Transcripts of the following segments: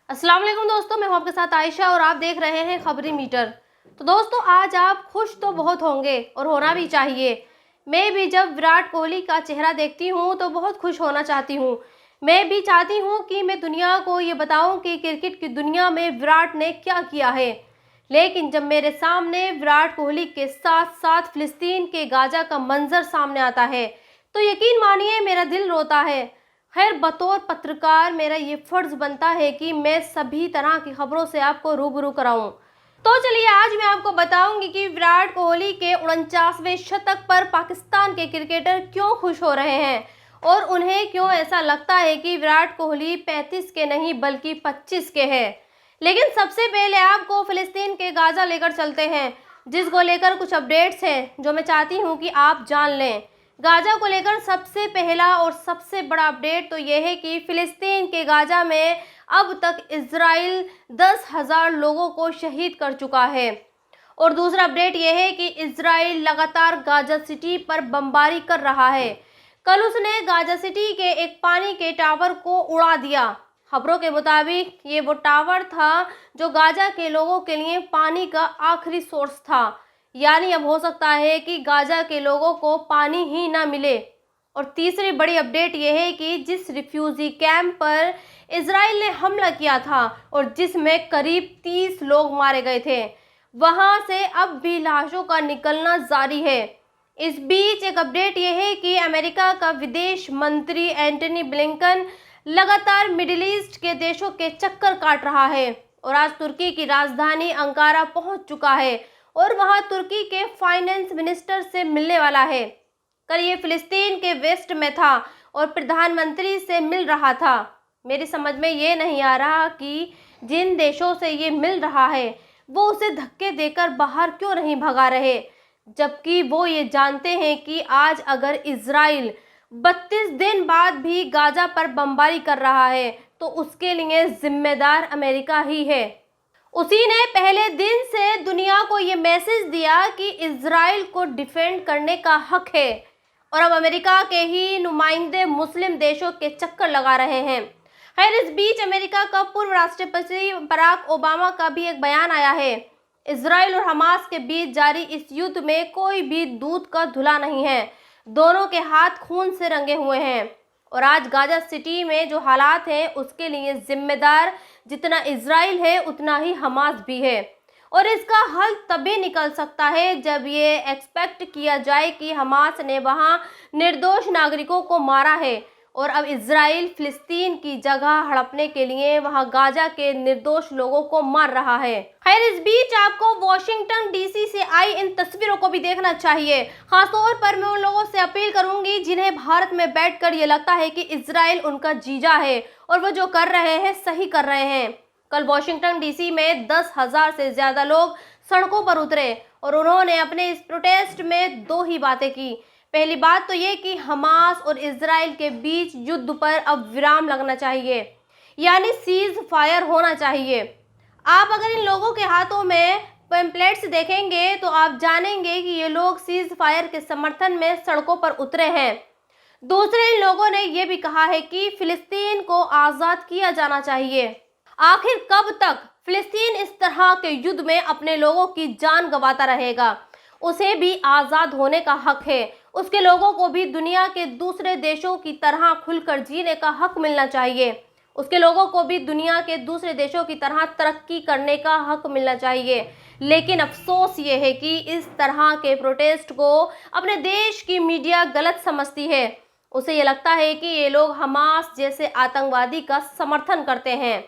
अस्सलाम वालेकुम दोस्तों, मैं हूं आपके साथ आयशा और आप देख रहे हैं खबरी मीटर। तो दोस्तों, आज आप खुश तो बहुत होंगे और होना भी चाहिए। मैं भी जब विराट कोहली का चेहरा देखती हूं तो बहुत खुश होना चाहती हूं। मैं भी चाहती हूं कि मैं दुनिया को ये बताऊं कि क्रिकेट की दुनिया में विराट ने क्या किया है। लेकिन जब मेरे सामने विराट कोहली के साथ साथ फिलिस्तीन के गाजा का मंजर सामने आता है तो यकीन मानिए मेरा दिल रोता है। खैर, बतौर पत्रकार मेरा ये फर्ज बनता है कि मैं सभी तरह की खबरों से आपको रूबरू कराऊं। तो चलिए, आज मैं आपको बताऊंगी कि विराट कोहली के 49वें शतक पर पाकिस्तान के क्रिकेटर क्यों खुश हो रहे हैं और उन्हें क्यों ऐसा लगता है कि विराट कोहली 35 के नहीं बल्कि 25 के हैं। लेकिन सबसे पहले आपको फिलिस्तीन के गाजा लेकर चलते हैं, जिसको लेकर कुछ अपडेट्स हैं जो मैं चाहती हूँ कि आप जान लें। गाजा को लेकर सबसे पहला और सबसे बड़ा अपडेट तो यह है कि फिलिस्तीन के गाजा में अब तक इजराइल 10,000 लोगों को शहीद कर चुका है। और दूसरा अपडेट यह है कि इजराइल लगातार गाजा सिटी पर बमबारी कर रहा है। कल उसने गाजा सिटी के एक पानी के टावर को उड़ा दिया। खबरों के मुताबिक ये वो टावर था जो गाजा के लोगों के लिए पानी का आखिरी सोर्स था। यानी अब हो सकता है कि गाजा के लोगों को पानी ही ना मिले। और तीसरी बड़ी अपडेट यह है कि जिस रिफ्यूजी कैंप पर इजराइल ने हमला किया था और जिसमें करीब 30 लोग मारे गए थे, वहां से अब भी लाशों का निकलना जारी है। इस बीच एक अपडेट यह है कि अमेरिका का विदेश मंत्री एंटनी ब्लिंकन लगातार मिडिल ईस्ट के देशों के चक्कर काट रहा है और आज तुर्की की राजधानी अंकारा पहुंच चुका है और वहां तुर्की के फाइनेंस मिनिस्टर से मिलने वाला है। कल ये फिलिस्तीन के वेस्ट में था और प्रधानमंत्री से मिल रहा था। मेरी समझ में ये नहीं आ रहा कि जिन देशों से ये मिल रहा है वो उसे धक्के देकर बाहर क्यों नहीं भगा रहे, जबकि वो ये जानते हैं कि आज अगर इजराइल 32 दिन बाद भी गाजा पर बमबारी कर रहा है तो उसके लिए जिम्मेदार अमेरिका ही है। उसी ने पहले दिन से दुनिया को ये मैसेज दिया कि इजराइल को डिफेंड करने का हक है और अब अमेरिका के ही नुमाइंदे मुस्लिम देशों के चक्कर लगा रहे हैं। खैर, इस बीच अमेरिका का पूर्व राष्ट्रपति बराक ओबामा का भी एक बयान आया है। इजराइल और हमास के बीच जारी इस युद्ध में कोई भी दूध का धुला नहीं है। दोनों के हाथ खून से रंगे हुए हैं और आज गाजा सिटी में जो हालात हैं उसके लिए जिम्मेदार जितना इजराइल है उतना ही हमास भी है। और इसका हल तभी निकल सकता है जब ये एक्सपेक्ट किया जाए कि हमास ने वहां निर्दोष नागरिकों को मारा है और अब इजराइल फिलिस्तीन की जगह हड़पने के लिए वहां गाजा के निर्दोष लोगों को मार रहा है। खैर, इस बीच आपको वॉशिंगटन डीसी से आई इन तस्वीरों को भी देखना चाहिए। खासतौर पर मैं उन लोगों से अपील करूंगी जिन्हें भारत में बैठकर ये लगता है कि इजराइल उनका जीजा है और वो जो कर रहे हैं सही कर रहे हैं। कल वॉशिंगटन डीसी में 10,000 से ज्यादा लोग सड़कों पर उतरे और उन्होंने अपने इस प्रोटेस्ट में दो ही बातें की। पहली बात तो ये कि हमास और इजराइल के बीच युद्ध पर अब विराम लगना चाहिए, यानी सीज फायर होना चाहिए। आप अगर इन लोगों के हाथों में पैम्पलेट्स देखेंगे तो आप जानेंगे कि ये लोग सीज फायर के समर्थन में सड़कों पर उतरे हैं। दूसरे, इन लोगों ने यह भी कहा है कि फिलिस्तीन को आज़ाद किया जाना चाहिए। आखिर कब तक फिलिस्तीन इस तरह के युद्ध में अपने लोगों की जान गंवाता रहेगा? उसे भी आज़ाद होने का हक है। उसके लोगों को भी दुनिया के दूसरे देशों की तरह खुलकर जीने का हक मिलना चाहिए। उसके लोगों को भी दुनिया के दूसरे देशों की तरह तरक्की करने का हक मिलना चाहिए। लेकिन अफसोस ये है कि इस तरह के प्रोटेस्ट को अपने देश की मीडिया गलत समझती है। उसे ये लगता है कि ये लोग हमास जैसे आतंकवादी का समर्थन करते हैं।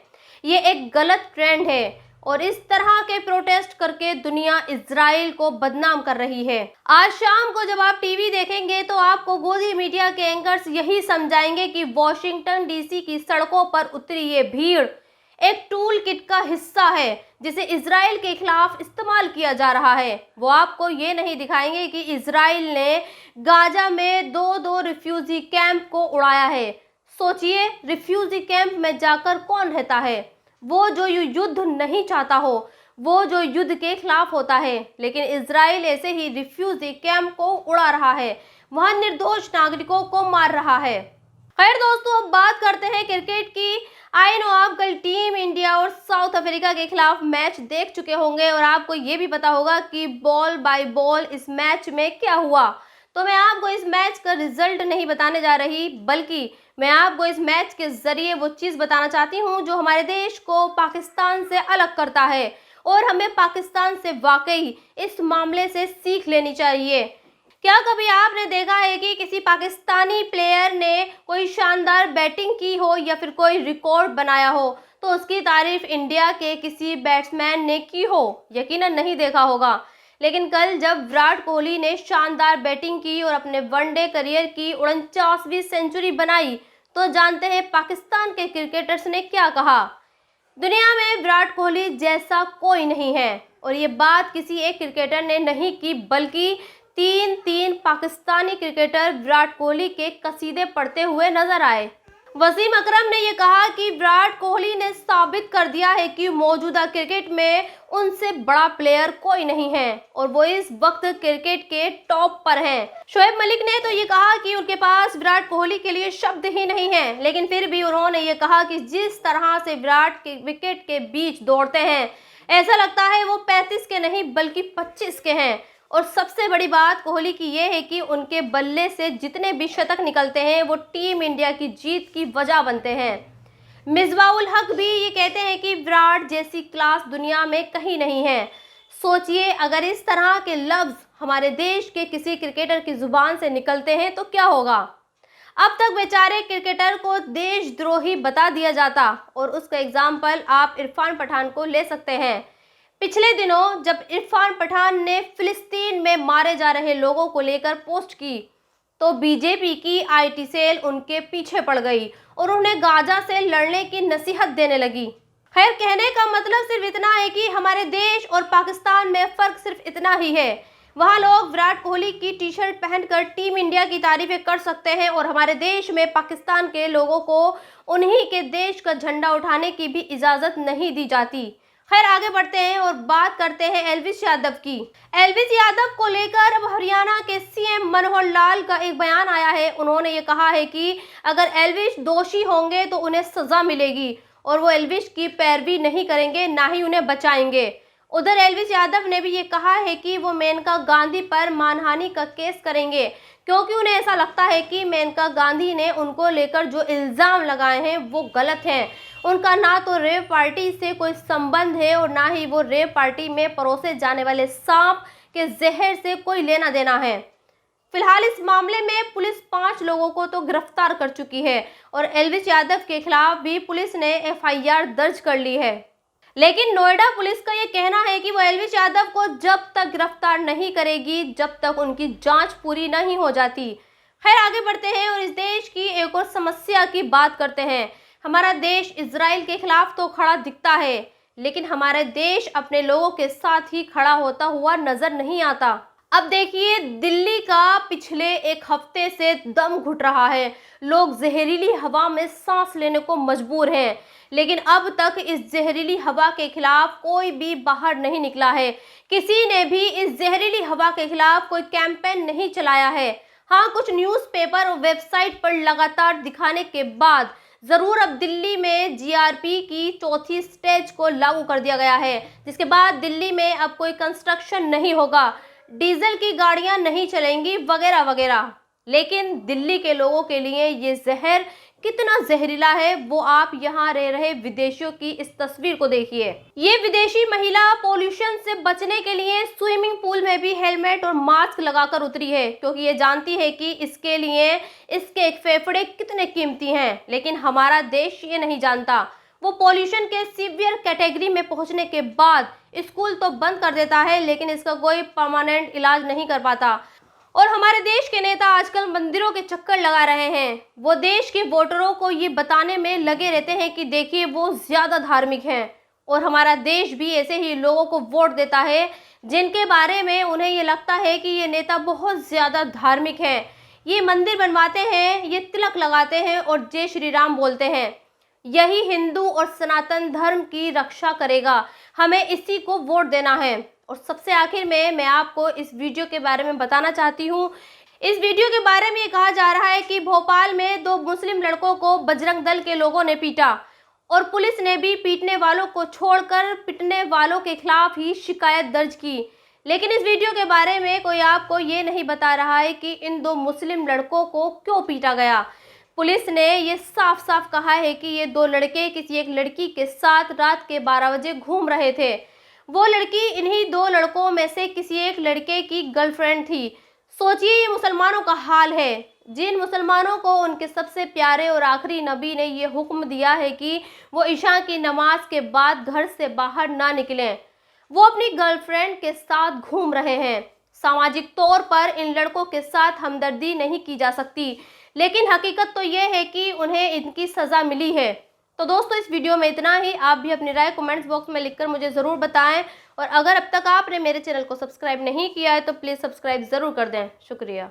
ये एक गलत ट्रेंड है और इस तरह के प्रोटेस्ट करके दुनिया इजराइल को बदनाम कर रही है। आज शाम को जब आप टीवी देखेंगे तो आपको गोदी मीडिया के एंकर्स यही समझाएंगे कि वॉशिंगटन डीसी की सड़कों पर उतरी ये भीड़ एक टूल किट का हिस्सा है जिसे इजराइल के खिलाफ इस्तेमाल किया जा रहा है। वो आपको ये नहीं दिखाएंगे कि इजराइल ने गाजा में दो रिफ्यूजी कैंप को उड़ाया है। सोचिए, रिफ्यूजी कैंप में जाकर कौन रहता है? वो जो युद्ध नहीं चाहता हो, वो जो युद्ध के खिलाफ होता है। लेकिन इजराइल ऐसे ही रिफ्यूजी कैंप को उड़ा रहा है, वहां निर्दोष नागरिकों को मार रहा है। खैर दोस्तों, अब बात करते हैं क्रिकेट की। आई नो आप कल टीम इंडिया साउथ अफ्रीका के खिलाफ मैच देख चुके होंगे और आपको ये भी पता होगा कि बॉल बाय बॉल इस मैच में क्या हुआ। तो मैं आपको इस मैच का रिजल्ट नहीं बताने जा रही, बल्कि मैं आपको इस मैच के जरिए वो चीज़ बताना चाहती हूँ जो हमारे देश को पाकिस्तान से अलग करता है और हमें पाकिस्तान से वाकई इस मामले से सीख लेनी चाहिए। क्या कभी आपने देखा है कि किसी पाकिस्तानी प्लेयर ने कोई शानदार बैटिंग की हो या फिर कोई रिकॉर्ड बनाया हो तो उसकी तारीफ इंडिया के किसी बैट्समैन ने की हो? यकीनन नहीं देखा होगा। लेकिन कल जब विराट कोहली ने शानदार बैटिंग की और अपने वनडे करियर की 49वीं सेंचुरी बनाई तो जानते हैं पाकिस्तान के क्रिकेटर्स ने क्या कहा? दुनिया में विराट कोहली जैसा कोई नहीं है। और ये बात किसी एक क्रिकेटर ने नहीं की, बल्कि तीन पाकिस्तानी क्रिकेटर विराट कोहली के कसीदे पढ़ते हुए नजर आए। वसीम अकरम ने ये कहा कि विराट कोहली ने साबित कर दिया है कि मौजूदा क्रिकेट में उनसे बड़ा प्लेयर कोई नहीं है और वो इस वक्त क्रिकेट के टॉप पर हैं। शोएब मलिक ने तो ये कहा कि उनके पास विराट कोहली के लिए शब्द ही नहीं है, लेकिन फिर भी उन्होंने ये कहा कि जिस तरह से विराट के विकेट के बीच दौड़ते हैं ऐसा लगता है वो 35 के नहीं बल्कि 25 के हैं। और सबसे बड़ी बात कोहली की ये है कि उनके बल्ले से जितने भी शतक निकलते हैं वो टीम इंडिया की जीत की वजह बनते हैं। मिसबाह-उल हक भी ये कहते हैं कि विराट जैसी क्लास दुनिया में कहीं नहीं है। सोचिए अगर इस तरह के लफ्ज हमारे देश के किसी क्रिकेटर की जुबान से निकलते हैं तो क्या होगा। अब तक बेचारे क्रिकेटर को देशद्रोही बता दिया जाता और उसका एग्जाम्पल आप इरफान पठान को ले सकते हैं। पिछले दिनों जब इरफान पठान ने फिलिस्तीन में मारे जा रहे लोगों को लेकर पोस्ट की तो बीजेपी की आईटी सेल उनके पीछे पड़ गई और उन्हें गाजा से लड़ने की नसीहत देने लगी। खैर, कहने का मतलब सिर्फ इतना है कि हमारे देश और पाकिस्तान में फर्क सिर्फ इतना ही है। वहाँ लोग विराट कोहली की टी शर्ट पहनकर टीम इंडिया की तारीफें कर सकते हैं और हमारे देश में पाकिस्तान के लोगों को उन्हीं के देश का झंडा उठाने की भी इजाज़त नहीं दी जाती। खैर, आगे बढ़ते हैं और बात करते हैं एल्विस यादव की। एल्विस यादव को लेकर अब हरियाणा के सीएम मनोहर लाल का एक बयान आया है। उन्होंने ये कहा है कि अगर एल्विस दोषी होंगे तो उन्हें सजा मिलेगी और वो एल्विस की पैरवी नहीं करेंगे, ना ही उन्हें बचाएंगे। उधर एल्विस यादव ने भी ये कहा है कि वो मेनका गांधी पर मानहानि का केस करेंगे क्योंकि उन्हें ऐसा लगता है कि मेनका गांधी ने उनको लेकर जो इल्ज़ाम लगाए हैं वो गलत हैं। उनका ना तो रेव पार्टी से कोई संबंध है और ना ही वो रेव पार्टी में परोसे जाने वाले सांप के जहर से कोई लेना देना है। फिलहाल इस मामले में पुलिस 5 लोगों को तो गिरफ्तार कर चुकी है और एल्विस यादव के खिलाफ भी पुलिस ने एफआईआर दर्ज कर ली है। लेकिन नोएडा पुलिस का ये कहना है कि वो एल्विस यादव को जब तक गिरफ्तार नहीं करेगी जब तक उनकी जांच पूरी नहीं हो जाती। खैर, आगे बढ़ते हैं और इस देश की एक और समस्या की बात करते हैं। हमारा देश इजराइल के खिलाफ तो खड़ा दिखता है, लेकिन हमारे देश अपने लोगों के साथ ही खड़ा होता हुआ नजर नहीं आता। अब देखिए, दिल्ली का पिछले एक हफ्ते से दम घुट रहा है। लोग जहरीली हवा में सांस लेने को मजबूर हैं, लेकिन अब तक इस जहरीली हवा के खिलाफ कोई भी बाहर नहीं निकला है। किसी ने भी इस जहरीली हवा के खिलाफ कोई कैंपेन नहीं चलाया है। हाँ, कुछ न्यूज़पेपर और वेबसाइट पर लगातार दिखाने के बाद जरूर अब दिल्ली में जीआरपी की चौथी स्टेज को लागू कर दिया गया है, जिसके बाद दिल्ली में अब कोई कंस्ट्रक्शन नहीं होगा, डीजल की गाड़ियां नहीं चलेंगी वगैरह वगैरह। लेकिन दिल्ली के लोगों के लिए ये जहर कितना जहरीला है वो आप यहाँ रह रहे विदेशियों की इस तस्वीर को देखिए। ये विदेशी महिला पोल्यूशन से बचने के लिए स्विमिंग पूल में भी हेलमेट और मास्क लगाकर उतरी है क्योंकि ये जानती है कि इसके लिए इसके फेफड़े कितने कीमती हैं। लेकिन हमारा देश ये नहीं जानता। वो पोल्यूशन के सीवियर कैटेगरी में पहुंचने के बाद स्कूल तो बंद कर देता है, लेकिन इसका कोई परमानेंट इलाज नहीं कर पाता। और हमारे देश के नेता आजकल मंदिरों के चक्कर लगा रहे हैं। वो देश के वोटरों को ये बताने में लगे रहते हैं कि देखिए वो ज्यादा धार्मिक हैं, और हमारा देश भी ऐसे ही लोगों को वोट देता है जिनके बारे में उन्हें ये लगता है कि ये नेता बहुत ज्यादा धार्मिक हैं। ये मंदिर बनवाते हैं, ये तिलक लगाते हैं और जय श्री राम बोलते हैं। यही हिंदू और सनातन धर्म की रक्षा करेगा। हमें इसी को वोट देना है। और सबसे आखिर में मैं आपको इस वीडियो के बारे में बताना चाहती हूँ। इस वीडियो के बारे में ये कहा जा रहा है कि भोपाल में 2 मुस्लिम लड़कों को बजरंग दल के लोगों ने पीटा और पुलिस ने भी पीटने वालों को छोड़कर पिटने वालों के खिलाफ ही शिकायत दर्ज की। लेकिन इस वीडियो के बारे में कोई आपको ये नहीं बता रहा है कि इन दो मुस्लिम लड़कों को क्यों पीटा गया। पुलिस ने ये साफ साफ कहा है कि ये दो लड़के किसी एक लड़की के साथ रात के 12 बजे घूम रहे थे। वो लड़की इन्हीं दो लड़कों में से किसी एक लड़के की गर्लफ्रेंड थी। सोचिए ये मुसलमानों का हाल है, जिन मुसलमानों को उनके सबसे प्यारे और आखिरी नबी ने ये हुक्म दिया है कि वो इशा की नमाज के बाद घर से बाहर ना निकलें, वो अपनी गर्लफ्रेंड के साथ घूम रहे हैं। सामाजिक तौर पर इन लड़कों के साथ हमदर्दी नहीं की जा सकती, लेकिन हकीकत तो ये है कि उन्हें इनकी सज़ा मिली है। तो दोस्तों इस वीडियो में इतना ही। आप भी अपनी राय कमेंट्स बॉक्स में लिखकर मुझे ज़रूर बताएं, और अगर अब तक आपने मेरे चैनल को सब्सक्राइब नहीं किया है तो प्लीज़ सब्सक्राइब ज़रूर कर दें। शुक्रिया।